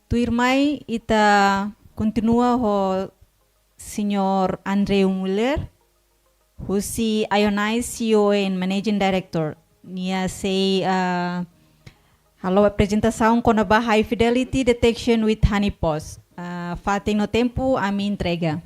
Tuirmai ita continua ho Signor Andreu Muller, who's the Ionized CEO and Managing Director. Nia say halo apresentação com a high fidelity detection with honeypots. Fatem no tempo a minha entrega.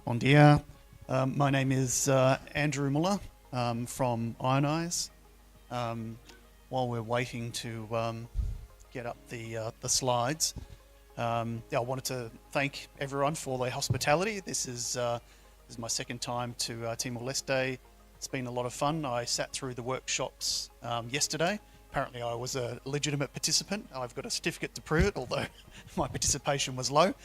Bon dia. My name is Andrew Muller from Ionize. While we're waiting to get up the slides, I wanted to thank everyone for their hospitality. This is my second time to Timor-Leste. It's been a lot of fun. I sat through the workshops yesterday. Apparently I was a legitimate participant. I've got a certificate to prove it, although my participation was low.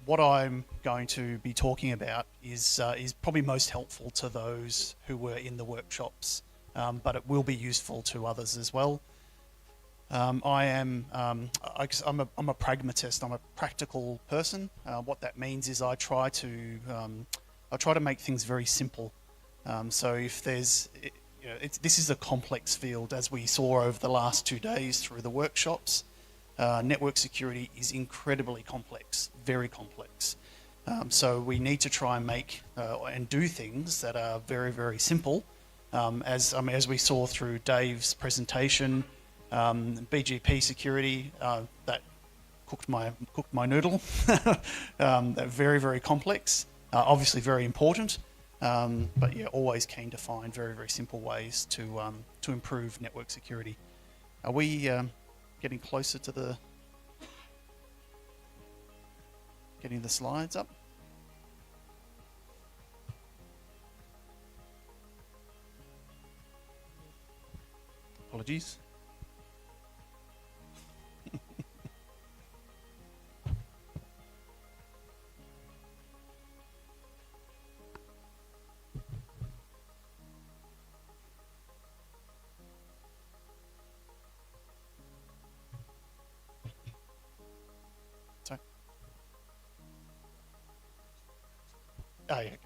What I'm going to be talking about is probably most helpful to those who were in the workshops, but it will be useful to others as well. I'm a pragmatist. I'm a practical person. What that means is I try to make things very simple. So if there's, this is a complex field, as we saw over the last 2 days through the workshops. Network security is incredibly complex, very complex. So we need to try and make and do things that are very, very simple. As we saw through Dave's presentation, BGP security, that cooked my noodle. They're very, very complex, obviously very important, but yeah, always keen to find very, very simple ways to improve network security. Are we getting closer to getting the slides up? Apologies. Oh, yeah, okay.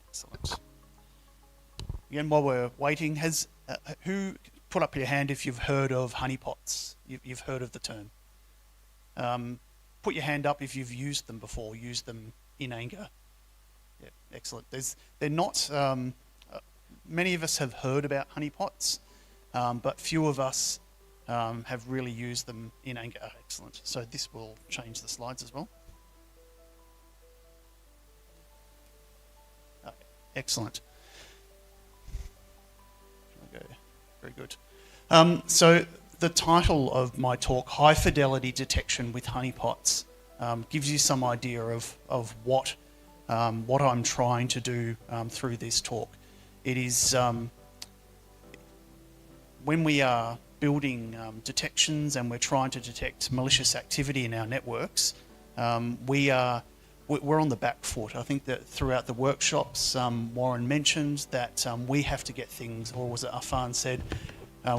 Excellent. Again, while we're waiting, who put up your hand if you've heard of honeypots? You've heard of the term. Put your hand up if you've used them before, used them in anger. Yeah, excellent. They're not, many of us have heard about honeypots, but few of us have really used them in anger. Excellent. So this will change the slides as well. Excellent. Okay, very good. So the title of my talk, High Fidelity Detection with Honeypots, gives you some idea of what I'm trying to do through this talk. It is when we are building detections and we're trying to detect malicious activity in our networks, we're on the back foot. I think that throughout the workshops, Warren mentioned that we have to get things, or was it Afan said,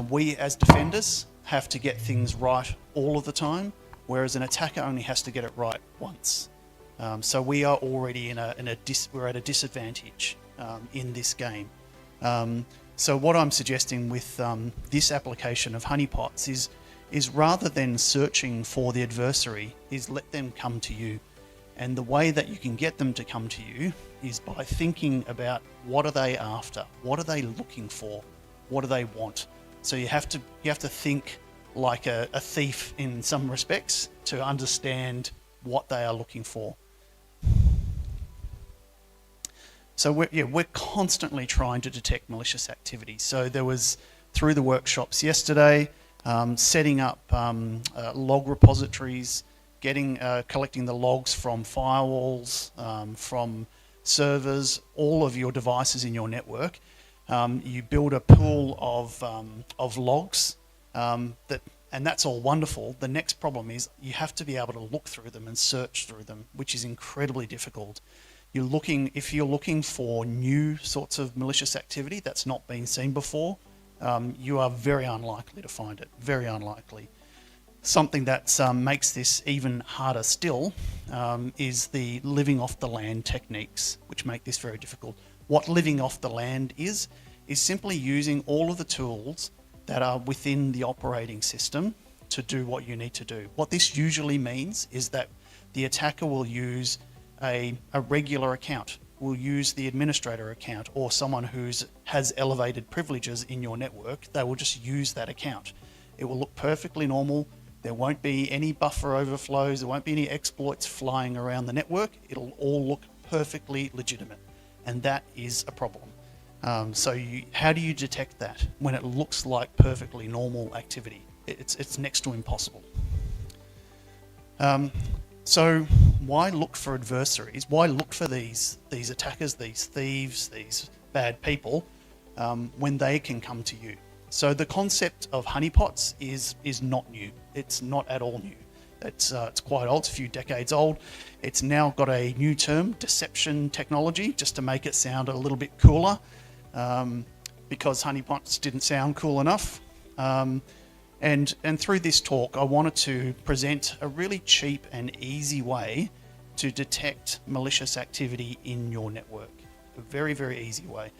we as defenders have to get things right all of the time, whereas an attacker only has to get it right once. So we are already we're at a disadvantage in this game. So what I'm suggesting with this application of honeypots is rather than searching for the adversary, is let them come to you. And the way that you can get them to come to you is by thinking about what are they after, what are they looking for, what do they want. So you have to think like a thief in some respects to understand what they are looking for. So we're constantly trying to detect malicious activity. So there was, through the workshops yesterday, setting up log repositories, collecting the logs from firewalls, from servers, all of your devices in your network. You build a pool of logs and that's all wonderful. The next problem is you have to be able to look through them and search through them, which is incredibly difficult. If you're looking for new sorts of malicious activity that's not been seen before, you are very unlikely to find it, very unlikely. Something that makes this even harder still is the living off the land techniques, which make this very difficult. What living off the land is simply using all of the tools that are within the operating system to do what you need to do. What this usually means is that the attacker will use a regular account, will use the administrator account, or someone who has elevated privileges in your network. They will just use that account. It will look perfectly normal. There won't be any buffer overflows. There won't be any exploits flying around the network. It'll all look perfectly legitimate. And that is a problem. How do you detect that when it looks like perfectly normal activity? It's next to impossible. So why look for adversaries? Why look for these attackers, these thieves, these bad people when they can come to you? So the concept of honeypots is not new. It's not at all new. It's quite old. It's a few decades old. It's now got a new term, deception technology, just to make it sound a little bit cooler, because honeypots didn't sound cool enough. And through this talk, I wanted to present a really cheap and easy way to detect malicious activity in your network. A very, very easy way.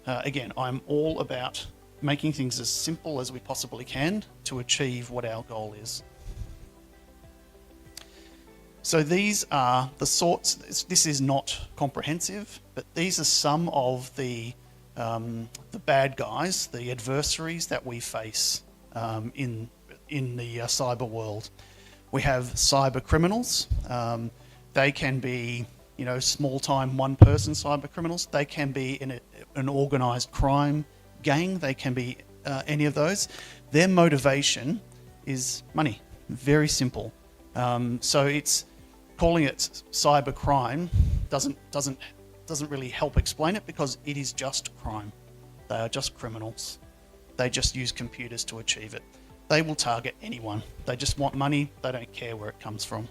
Again, I'm all about making things as simple as we possibly can to achieve what our goal is. So these are the sorts, this is not comprehensive, but these are some of the bad guys, the adversaries that we face in the cyber world. We have cyber criminals. They can be, small-time one-person cyber criminals. They can be in an organised crime gang. They can be any of those. Their motivation is money. Very simple. So it's calling it cyber crime doesn't really help explain it, because it is just crime. They are just criminals. They just use computers to achieve it. They will target anyone. They just want money. They don't care where it comes from.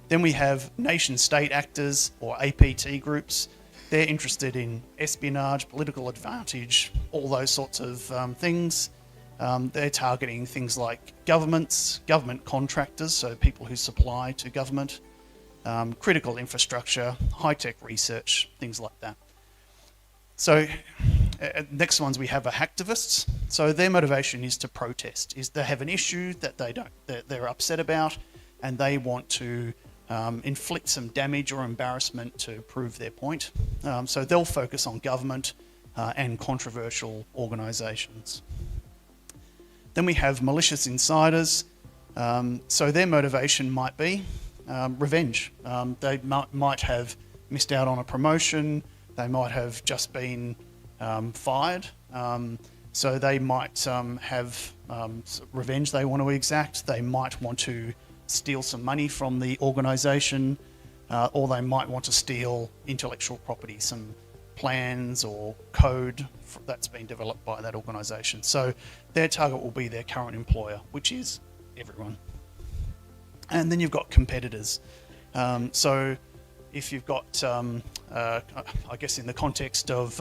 Then we have nation-state actors, or APT groups. They're interested in espionage, political advantage, all those sorts of things. They're targeting things like governments, government contractors, so people who supply to government, critical infrastructure, high-tech research, things like that. So next ones we have are hacktivists. So their motivation is to protest, is they have an issue that they're upset about, and they want to inflict some damage or embarrassment to prove their point. So they'll focus on government and controversial organisations. Then we have malicious insiders. So their motivation might be revenge. They might have missed out on a promotion. They might have just been fired. So they might have revenge they want to exact. They might want to steal some money from the organisation, or they might want to steal intellectual property, some plans or code that's been developed by that organisation. So their target will be their current employer, which is everyone. And then you've got competitors. So if you've got, I guess in the context of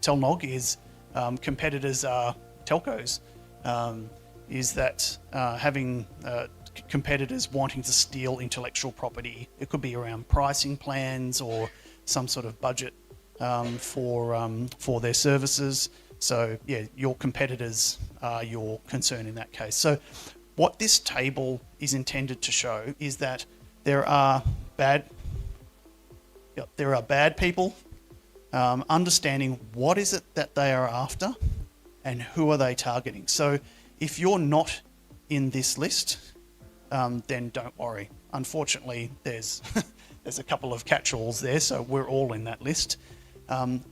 TLNOG is competitors are telcos, is that having competitors wanting to steal intellectual property. It could be around pricing plans or some sort of budget for their services. So yeah, your competitors are your concern in that case. So what this table is intended to show is that there are bad people, understanding what is it that they are after and who are they targeting. So if you're not in this list, then don't worry. Unfortunately, there's a couple of catch-alls there, so we're all in that list.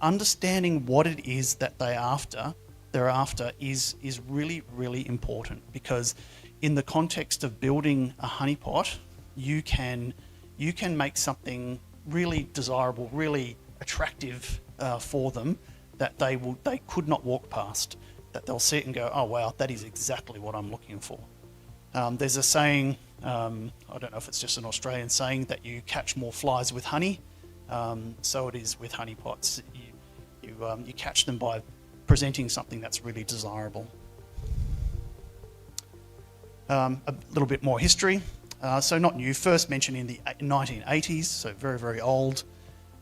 Understanding what it is that they're after is really, really important, because in the context of building a honeypot, you can make something really desirable, really attractive for them, that they could not walk past, that they'll see it and go, oh wow, that is exactly what I'm looking for. There's a saying, I don't know if it's just an Australian saying, that you catch more flies with honey. So it is with honeypots. You catch them by presenting something that's really desirable. A little bit more history. So not new, first mentioned in the 1980s, so very, very old.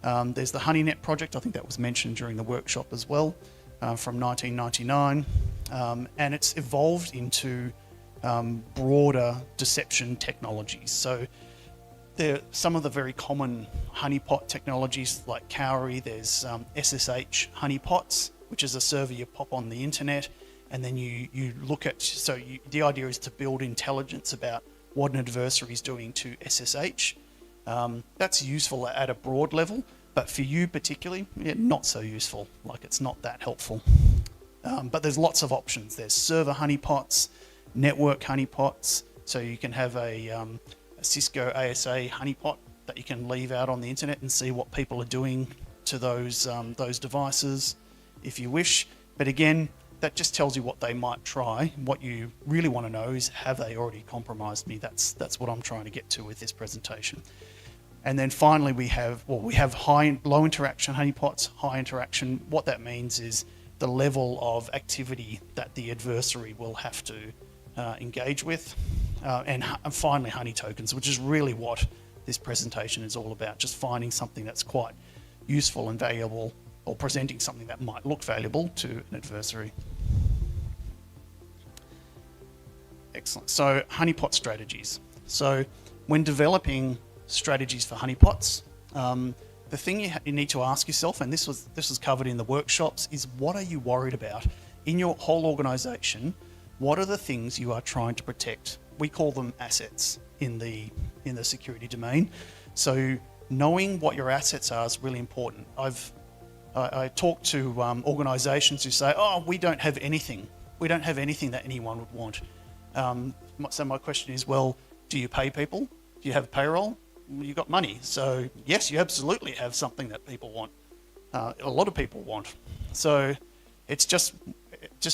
There's the HoneyNet project, I think that was mentioned during the workshop as well, from 1999. And it's evolved into broader deception technologies. So there are some of the very common honeypot technologies like Cowrie. There's SSH honeypots, which is a server you pop on the internet, and then you look at, the idea is to build intelligence about what an adversary is doing to SSH. That's useful at a broad level, but for you particularly, not so useful. Like, it's not that helpful. But there's lots of options. There's server honeypots, network honeypots. So you can have a Cisco ASA honeypot that you can leave out on the internet and see what people are doing to those devices if you wish. But again, that just tells you what they might try. What you really want to know is, have they already compromised me? That's what I'm trying to get to with this presentation. And then finally we have low interaction honeypots. High interaction, what that means is the level of activity that the adversary will have to engage with. And finally Honeytokens, which is really what this presentation is all about, just finding something that's quite useful and valuable, or presenting something that might look valuable to an adversary. Excellent. So honeypot strategies. So when developing strategies for honeypots, the thing you need to ask yourself, and this was covered in the workshops, is what are you worried about in your whole organisation? What are the things you are trying to protect? We call them assets in the security domain. So knowing what your assets are is really important. I talk to organisations who say, oh, we don't have anything. We don't have anything that anyone would want. So my question is, well, do you pay people? Do you have payroll? You've got money. So yes, you absolutely have something that people want. A lot of people want. So it's just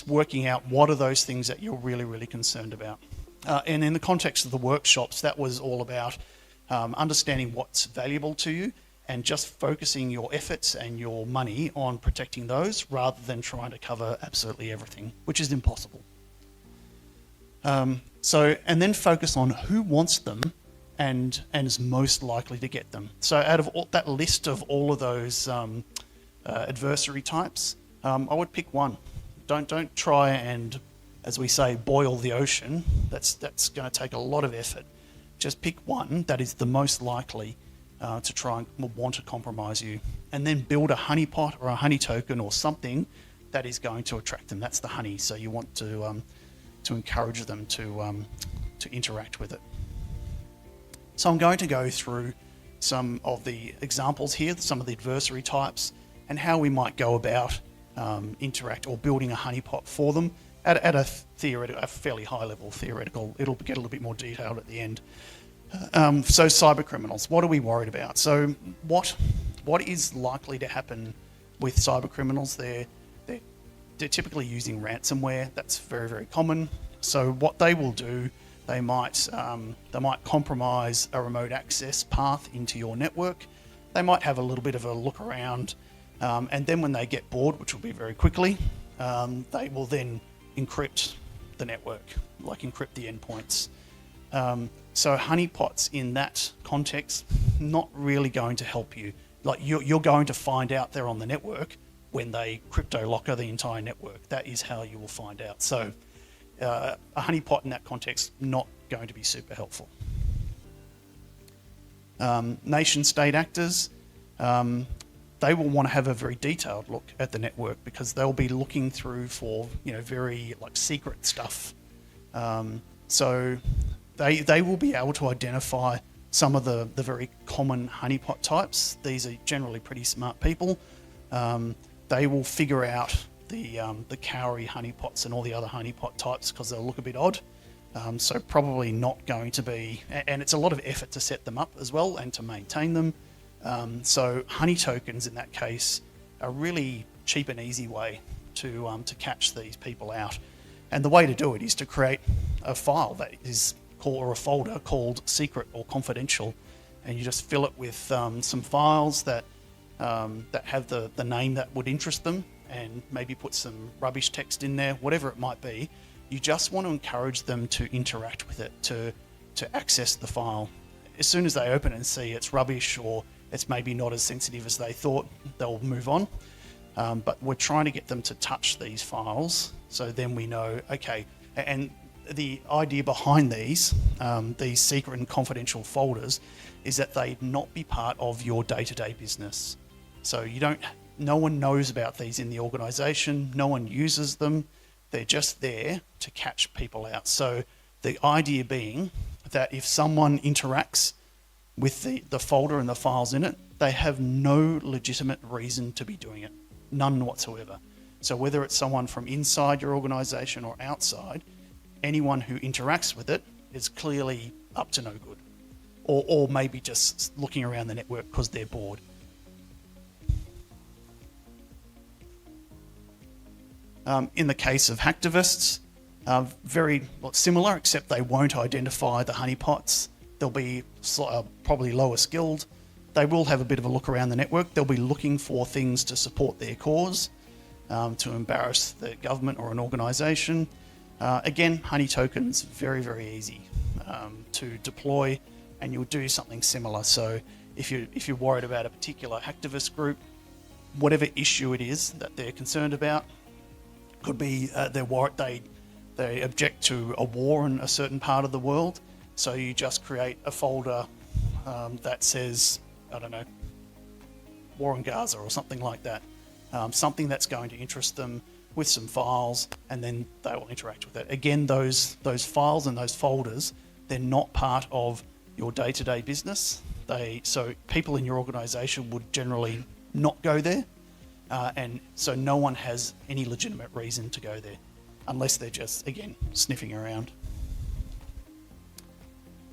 working out what are those things that you're really, really concerned about. And in the context of the workshops, that was all about understanding what's valuable to you and just focusing your efforts and your money on protecting those, rather than trying to cover absolutely everything, which is impossible. And then focus on who wants them and is most likely to get them. So out of that list of all of those adversary types, I would pick one. Don't try and, as we say, boil the ocean. That's going to take a lot of effort. Just pick one that is the most likely to try and want to compromise you, and then build a honeypot or a honey token or something that is going to attract them. That's the honey. So you want to encourage them to interact with it. So I'm going to go through some of the examples here, some of the adversary types, and how we might go about interact or building a honeypot for them at a fairly high level theoretical. It'll get a little bit more detailed at the end. So cyber criminals, what are we worried about? So what is likely to happen with cyber criminals? They're typically using ransomware. That's very, very common. So what they will do, they might compromise a remote access path into your network. They might have a little bit of a look around, and then when they get bored, which will be very quickly, they will then encrypt the network, like encrypt the endpoints. So honeypots in that context, not really going to help you. Like you're going to find out they're on the network when they crypto locker the entire network. That is how you will find out. So a honeypot in that context, not going to be super helpful. Nation state actors, they will want to have a very detailed look at the network, because they'll be looking through for very secret stuff. So they will be able to identify some of the very common honeypot types. These are generally pretty smart people. They will figure out the Cowrie honeypots and all the other honeypot types, because they'll look a bit odd. So probably not going to be, and it's a lot of effort to set them up as well and to maintain them. So Honeytokens in that case are really cheap and easy way to catch these people out. And the way to do it is to create a file that is called, or a folder called secret or confidential, and you just fill it with some files that have the name that would interest them, and maybe put some rubbish text in there, whatever it might be. You just want to encourage them to interact with it, to access the file. As soon as they open it and see it's rubbish or it's maybe not as sensitive as they thought, they'll move on. But we're trying to get them to touch these files, so then we know, okay, and the idea behind these secret and confidential folders is that they not be part of your day-to-day business. So no one knows about these in the organisation, no one uses them, they're just there to catch people out. So the idea being that if someone interacts with the folder and the files in it, they have no legitimate reason to be doing it, none whatsoever. So whether it's someone from inside your organisation or outside, anyone who interacts with it is clearly up to no good, or maybe just looking around the network because they're bored. In the case of hacktivists, very similar, except they won't identify the honeypots. They'll be probably lower skilled. They will have a bit of a look around the network. They'll be looking for things to support their cause, to embarrass the government or an organisation. Again, Honeytokens, very, very easy to deploy, and you'll do something similar. So if you're worried about a particular hacktivist group, whatever issue it is that they're concerned about, could be they object to a war in a certain part of the world. So you just create a folder that says, I don't know, war in Gaza or something like that. Something that's going to interest them with some files, and then they will interact with it. Again, those files and those folders, they're not part of your day-to-day business. So people in your organisation would generally not go there, and so no one has any legitimate reason to go there, unless they're just, again, sniffing around.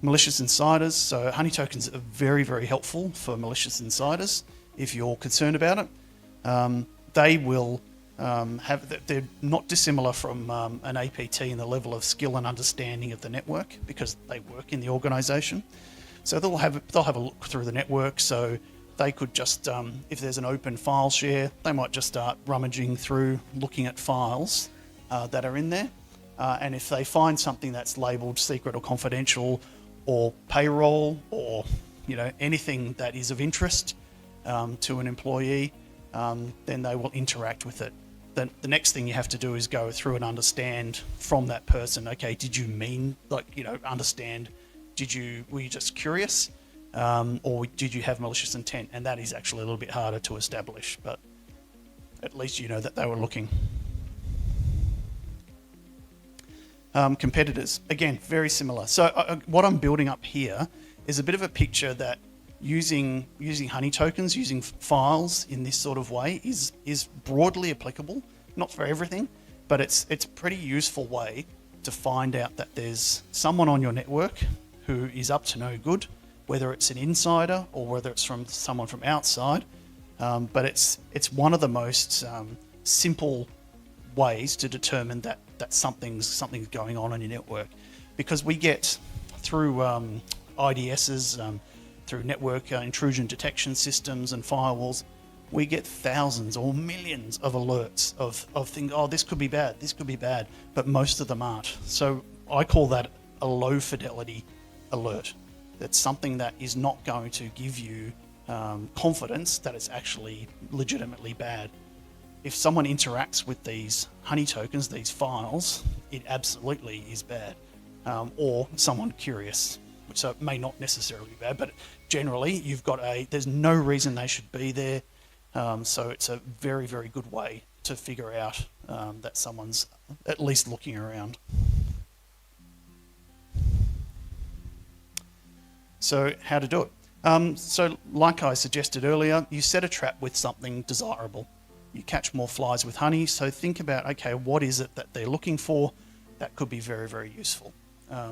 Malicious insiders. So Honeytokens are very, very helpful for malicious insiders if you're concerned about it. They will they're not dissimilar from an APT in the level of skill and understanding of the network, because they work in the organisation. So they'll have a look through the network. So they could just, if there's an open file share, they might just start rummaging through, looking at files that are in there. And if they find something that's labelled secret or confidential, or payroll, or anything that is of interest to an employee, then they will interact with it. Then the next thing you have to do is go through and understand from that person, okay, did you mean, understand, were you just curious, or did you have malicious intent? And that is actually a little bit harder to establish, but at least you know that they were looking. Competitors, again, very similar. So what I'm building up here is a bit of a picture that using Honeytokens, using files in this sort of way is broadly applicable, not for everything, but it's a pretty useful way to find out that there's someone on your network who is up to no good, whether it's an insider or whether it's from someone from outside. But it's one of the most simple ways to determine that something's going on your network, because we get through IDSs, through network intrusion detection systems and firewalls, we get thousands or millions of alerts of things, this could be bad, but most of them aren't. So I call that a low fidelity alert. That's something that is not going to give you confidence that it's actually legitimately bad. If someone interacts with these Honeytokens, these files, it absolutely is bad. Or someone curious. So it may not necessarily be bad, but generally there's no reason they should be there. So it's a very, very good way to figure out that someone's at least looking around. So how to do it? So like I suggested earlier, you set a trap with something desirable. You catch more flies with honey. So think about, okay, what is it that they're looking for? That could be very, very useful.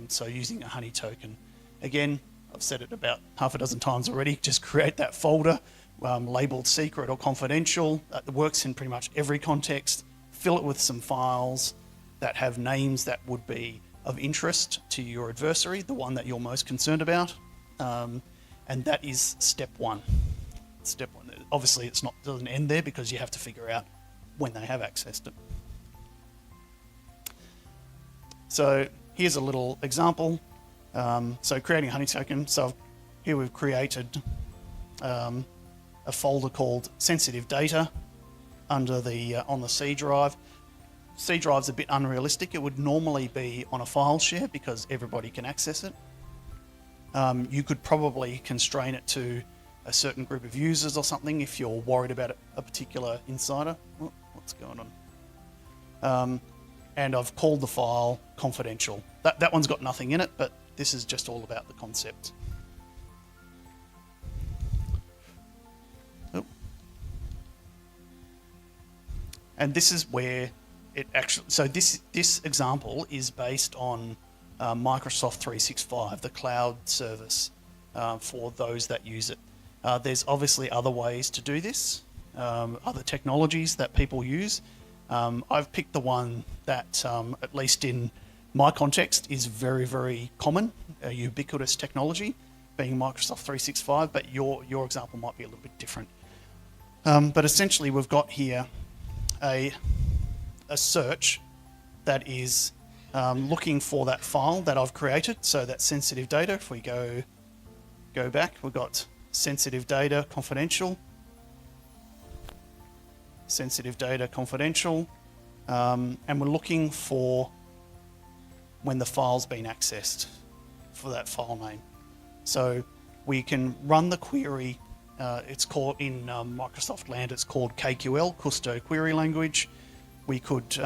So using a honey token. Again, I've said it about half a dozen times already. Just create that folder, labeled secret or confidential. It works in pretty much every context. Fill it with some files that have names that would be of interest to your adversary, the one that you're most concerned about. And that is step one. Step one. Obviously, doesn't end there because you have to figure out when they have accessed it. So here's a little example. So creating a honey token. So here we've created a folder called sensitive data under the on the C drive. C drive's a bit unrealistic. It would normally be on a file share because everybody can access it. You could probably constrain it to a certain group of users or something if you're worried about a particular insider. Oh, what's going on? And I've called the file confidential. That one's got nothing in it, but this is just all about the concept. Oh. And this is where it actually, so this example is based on Microsoft 365, the cloud service for those that use it. There's obviously other ways to do this, other technologies that people use. I've picked the one that, at least in my context, is very, very common, a ubiquitous technology, being Microsoft 365, but your example might be a little bit different. But essentially, we've got here a search that is looking for that file that I've created, so that sensitive data. If we go back, we've got sensitive data confidential, sensitive data confidential, and we're looking for when the file's been accessed for that file name. So we can run the query. It's called in Microsoft land. It's called KQL, Custo Query Language. We could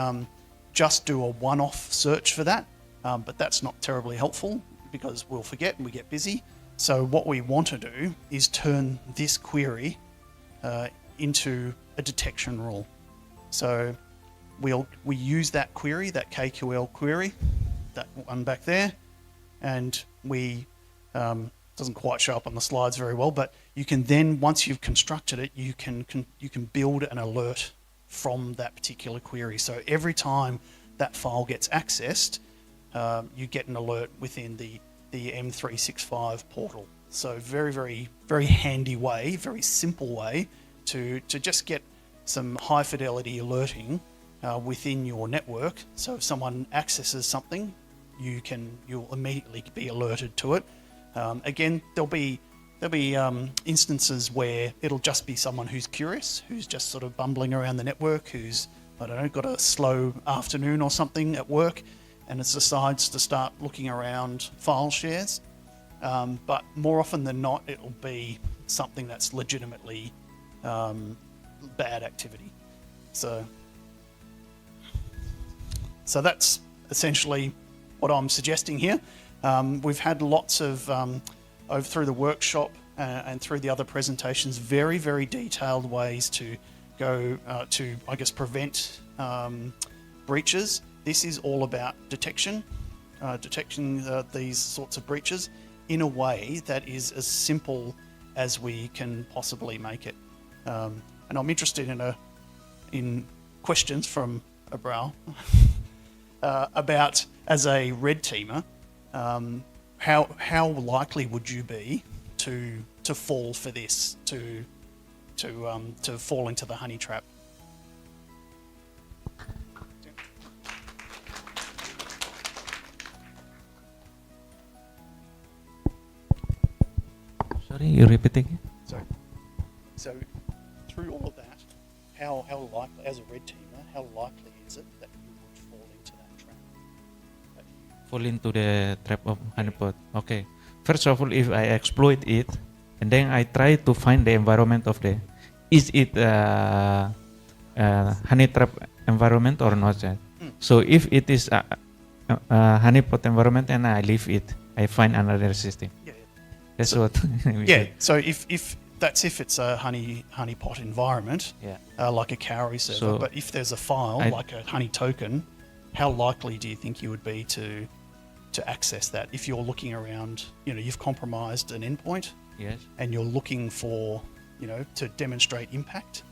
just do a one-off search for that, but that's not terribly helpful because we'll forget and we get busy. So what we want to do is turn this query into a detection rule. So we use that query, that KQL query, that one back there, and we doesn't quite show up on the slides very well, but you can then, once you've constructed it, you can build an alert from that particular query. So every time that file gets accessed, you get an alert within the M365 portal. So very, very, very handy way, very simple way to just get some high fidelity alerting within your network. So if someone accesses something, you'll immediately be alerted to it. Again, there'll be instances where it'll just be someone who's curious, who's just sort of bumbling around the network, who's, I don't know, got a slow afternoon or something at work, and it decides to start looking around file shares. But more often than not, it'll be something that's legitimately bad activity. So that's essentially what I'm suggesting here. We've had lots of, through the workshop and through the other presentations, very, very detailed ways to go to, I guess, prevent breaches. This is all about detecting these sorts of breaches in a way that is as simple as we can possibly make it. And I'm interested in questions from Abral about, as a red teamer, how likely would you be to fall for this, to fall into the honey trap? Sorry, you repeating? So through all of that, how likely, as a red teamer, how likely is it that you would fall into that trap? Fall into the trap of honeypot. Okay. First of all, if I exploit it, and then I try to find the environment of is it honey trap environment or not? So if it is a honeypot environment, and I leave it, I find another system. Yeah. That's what. Yeah. So if it's a honeypot environment, like a cowrie server, So but if there's a file like a honey token, how likely do you think you would be to to access that. If you're looking around, you've compromised an endpoint, Yes. and you're looking for, to demonstrate impact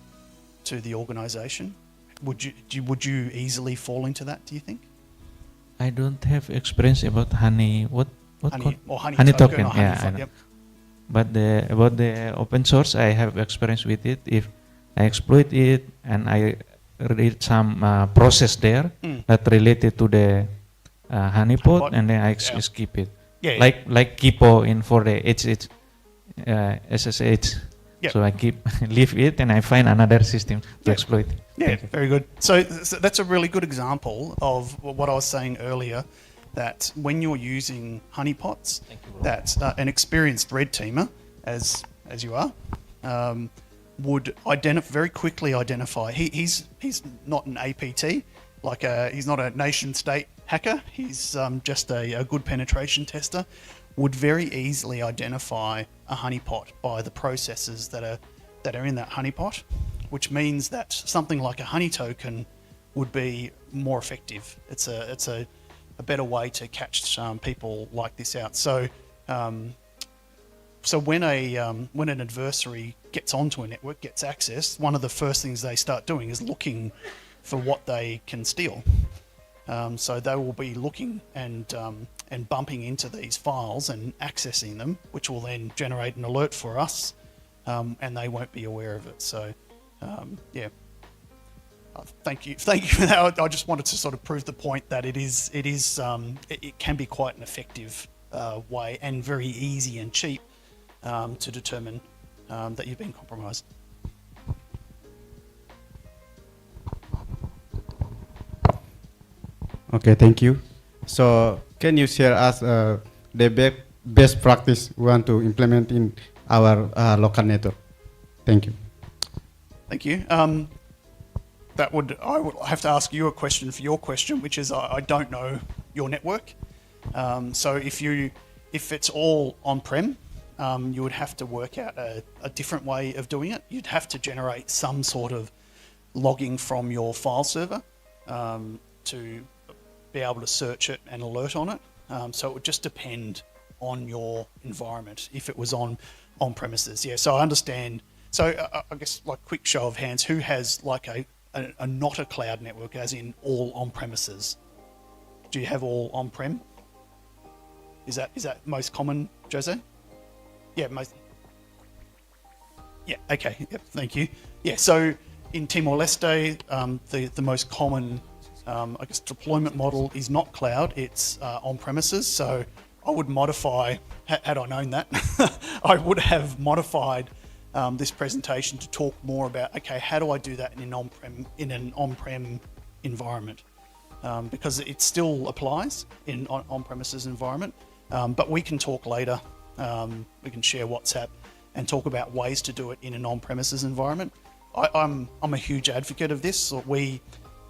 to the organisation, would you easily fall into that? Do you think? I don't have experience about honey. What Honey called? or honey, Honey token, token, or honey yeah, I fund, know. yep. But about the open source, I have experience with it. If I exploit it and I read some process there that related to the honeypot, and then I skip it. Yeah, Like Kipo in for the SSH. Yep. So I leave it and I find another system to exploit. Yeah, very good. So that's a really good example of what I was saying earlier, that when you're using honeypots, that an experienced red teamer, as you are, would very quickly identify. He's not an APT, he's not a nation state hacker. He's just a good penetration tester. Would very easily identify a honeypot by the processes that are in that honeypot, which means that something like a honey token would be more effective. It's a better way to catch people like this out. So when an adversary gets onto a network, gets access, one of the first things they start doing is looking for what they can steal. So they will be looking and bumping into these files and accessing them, which will then generate an alert for us, and they won't be aware of it. So, thank you for that. I just wanted to sort of prove the point that it can be quite an effective way and very easy and cheap to determine that you've been compromised. Okay, thank you. So can you share us the best practice we want to implement in our local network? Thank you. Thank you. I would have to ask you a question for your question, which is I don't know your network. So if it's all on-prem, you would have to work out a different way of doing it. You'd have to generate some sort of logging from your file server to be able to search it and alert on it. So it would just depend on your environment if it was on premises. Yeah, so I understand. So I guess quick show of hands, who has a not a cloud network, as in all on premises? Do you have all on-prem? Is that most common, Jose? Yeah, most. Yeah, okay, yep, thank you. Yeah, so in Timor-Leste, the most common deployment model is not cloud, it's on premises. So I would modify, had I known that, I would have modified this presentation to talk more about, okay, how do I do that in an on-prem environment? Because it still applies in on-premises environment, but we can talk later. We can share WhatsApp and talk about ways to do it in an on-premises environment. I'm a huge advocate of this. We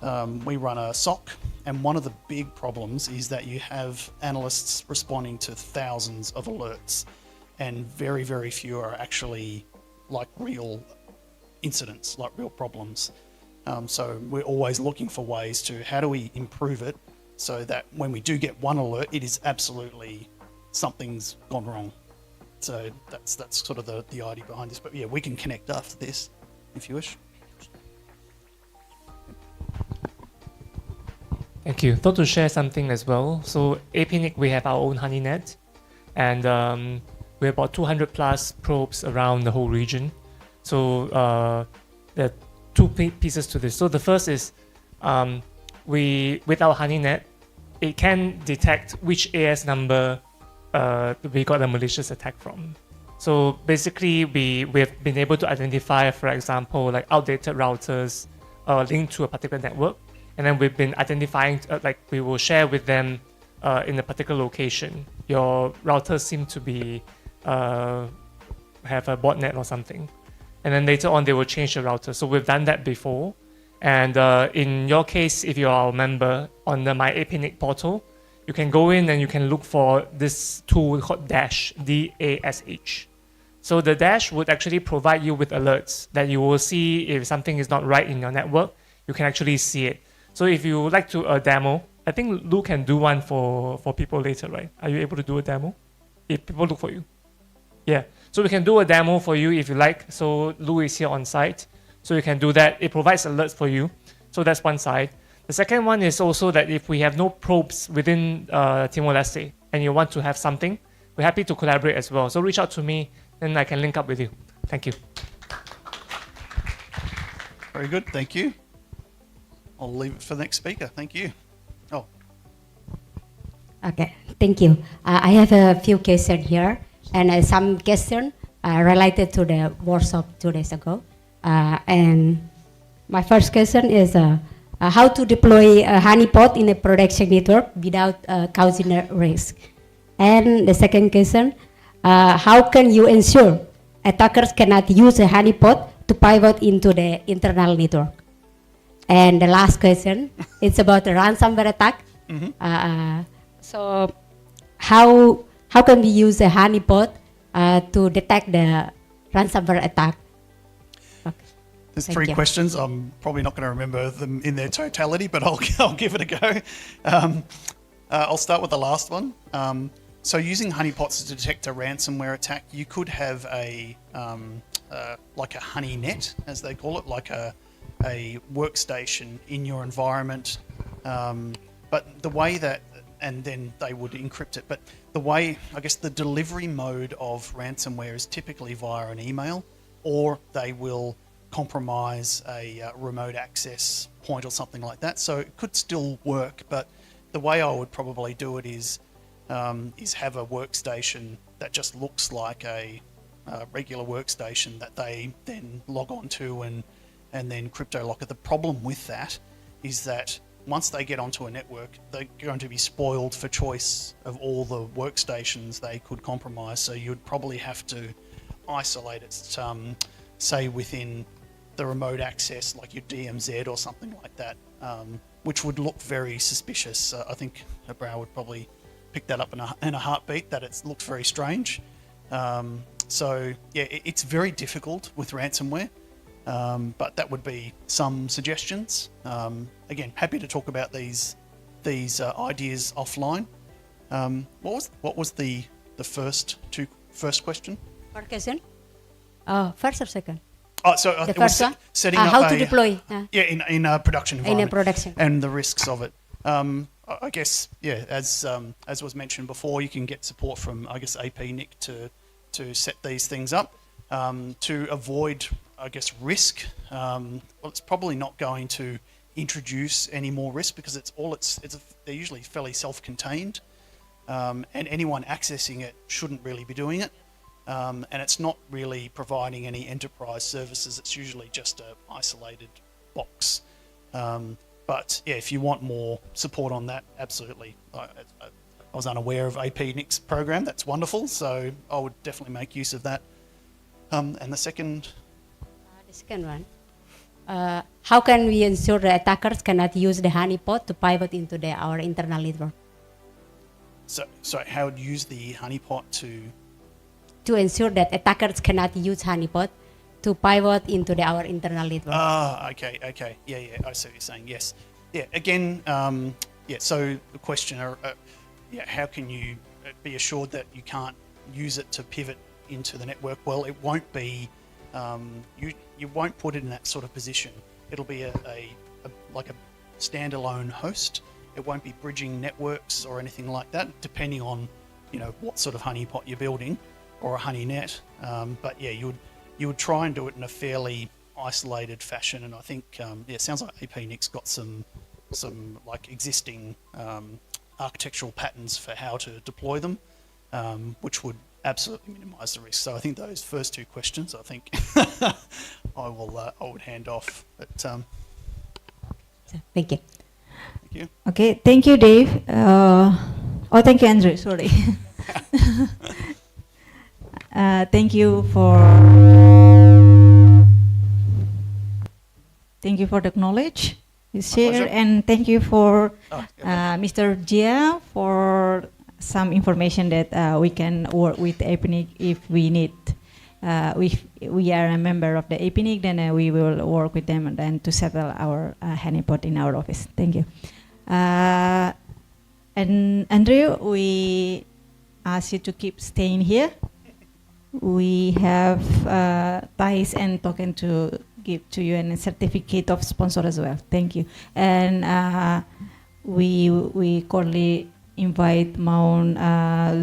run a SOC, and one of the big problems is that you have analysts responding to thousands of alerts, and very, very few are actually real incidents, real problems. So we're always looking for ways to how do we improve it so that when we do get one alert, it is absolutely something's gone wrong. So that's sort of the idea behind this. But yeah, we can connect after this if you wish. Thank you. Thought to share something as well. So APNIC, we have our own HoneyNet, and we have about 200 plus probes around the whole region. So there are two pieces to this. So the first is with our HoneyNet, it can detect which AS number we got a malicious attack from. So basically, we've been able to identify, for example, outdated routers linked to a particular network. And then we've been identifying, we will share with them in a particular location. Your routers seem to be have a botnet or something. And then later on, they will change the router. So we've done that before. And in your case, if you are a member on the My APNIC portal, you can go in and you can look for this tool called Dash, D-A-S-H. So the Dash would actually provide you with alerts that you will see if something is not right in your network. You can actually see it. So if you would like to demo, I think Lou can do one for people later, right? Are you able to do a demo? If people look for you. Yeah. So we can do a demo for you if you like. So Lou is here on site. So you can do that. It provides alerts for you. So that's one side. The second one is also that if we have no probes within Timor-Leste and you want to have something, we're happy to collaborate as well. So reach out to me, then I can link up with you. Thank you. Very good. Thank you. I'll leave it for the next speaker. Thank you. Oh, Okay, thank you. I have a few questions here, and some questions related to the workshop 2 days ago. And my first question is how to deploy a honeypot in a production network without causing a risk. And the second question, how can you ensure attackers cannot use a honeypot to pivot into the internal network? And the last question, it's about the ransomware attack. So how can we use a honeypot to detect the ransomware attack? Okay. there's Thank three you. questions. I'm probably not going to remember them in their totality, but I'll give it a go. I'll start with the last one. So using honeypots to detect a ransomware attack, you could have a like a honey net, as they call it, like a workstation in your environment. But the way that, and then they would encrypt it. But the way, I guess, the delivery mode of ransomware is typically via an email, or they will compromise a remote access point or something like that. So it could still work, but the way I would probably do it is have a workstation that just looks like a regular workstation that they then log on to and then crypto lock it. The problem with that is that once they get onto a network, they're going to be spoiled for choice of all the workstations they could compromise. So you'd probably have to isolate it, say within the remote access, like your DMZ or something like that, which would look very suspicious. I think Brow would probably pick that up in a heartbeat, that it looks very strange. So yeah, it's very difficult with ransomware. But that would be some suggestions. Again, happy to talk about these ideas offline. What was the first question? First question? Oh, first or second? Oh, so The it was first one? setting up How to deploy? Yeah, in a production In environment. a production. And the risks of it. I guess, yeah, as was mentioned before, you can get support from, I guess, APNIC to set these things up. To avoid, I guess, risk, well, it's probably not going to introduce any more risk because they're usually fairly self-contained, and anyone accessing it shouldn't really be doing it, and it's not really providing any enterprise services. It's usually just an isolated box. But yeah, if you want more support on that, absolutely. I was unaware of APNIC's program. That's wonderful. So I would definitely make use of that. And the second? The second one. How can we ensure the attackers cannot use the honeypot to pivot into our internal network? So how would you use the honeypot to ensure that attackers cannot use honeypot to pivot into our internal network? Okay. Yeah, I see what you're saying. Yes. Yeah, again, so the question, how can you be assured that you can't use it to pivot into the network? Well, it won't be, you won't put it in that sort of position. It'll be like a standalone host. It won't be bridging networks or anything like that, depending on, what sort of honeypot you're building or a honey net. But yeah, you would try and do it in a fairly isolated fashion. And I think, it sounds like APNIC's got some like existing architectural patterns for how to deploy them, which would absolutely minimise the risk. So I think those first two questions, I think I would hand off. But Thank you. thank you. Okay, thank you, Dave. Thank you, Andrew. Sorry. Thank you for the knowledge you share, pleasure. and thank you for Okay. Mr. Jia for some information that we can work with APNIC if we need. If we are a member of the APNIC, then we will work with them and then to settle our honeypot in our office. Thank you. And Andrew, we ask you to keep staying here. We have ties and token to give to you and a certificate of sponsor as well. Thank you. And we cordially invite Mount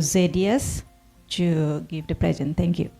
Zedias to give the present. Thank you.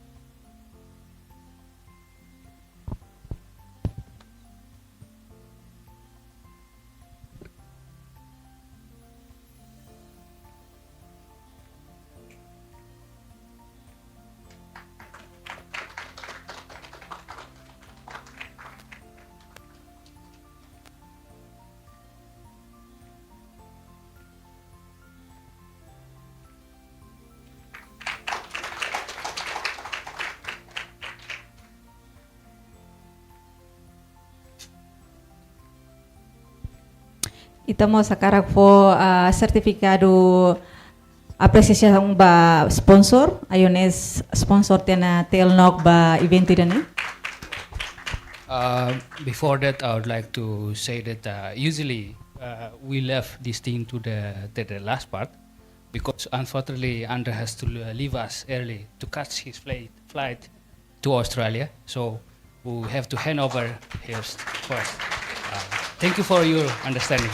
Estamos sacar for certificado apreciação ba sponsor, ayones sponsor tena TLNOG ba event ini. Before that, I would like to say that usually we left this thing to the last part because unfortunately Andre has to leave us early to catch his flight to Australia. So we have to hand over here first. Thank you for your understanding.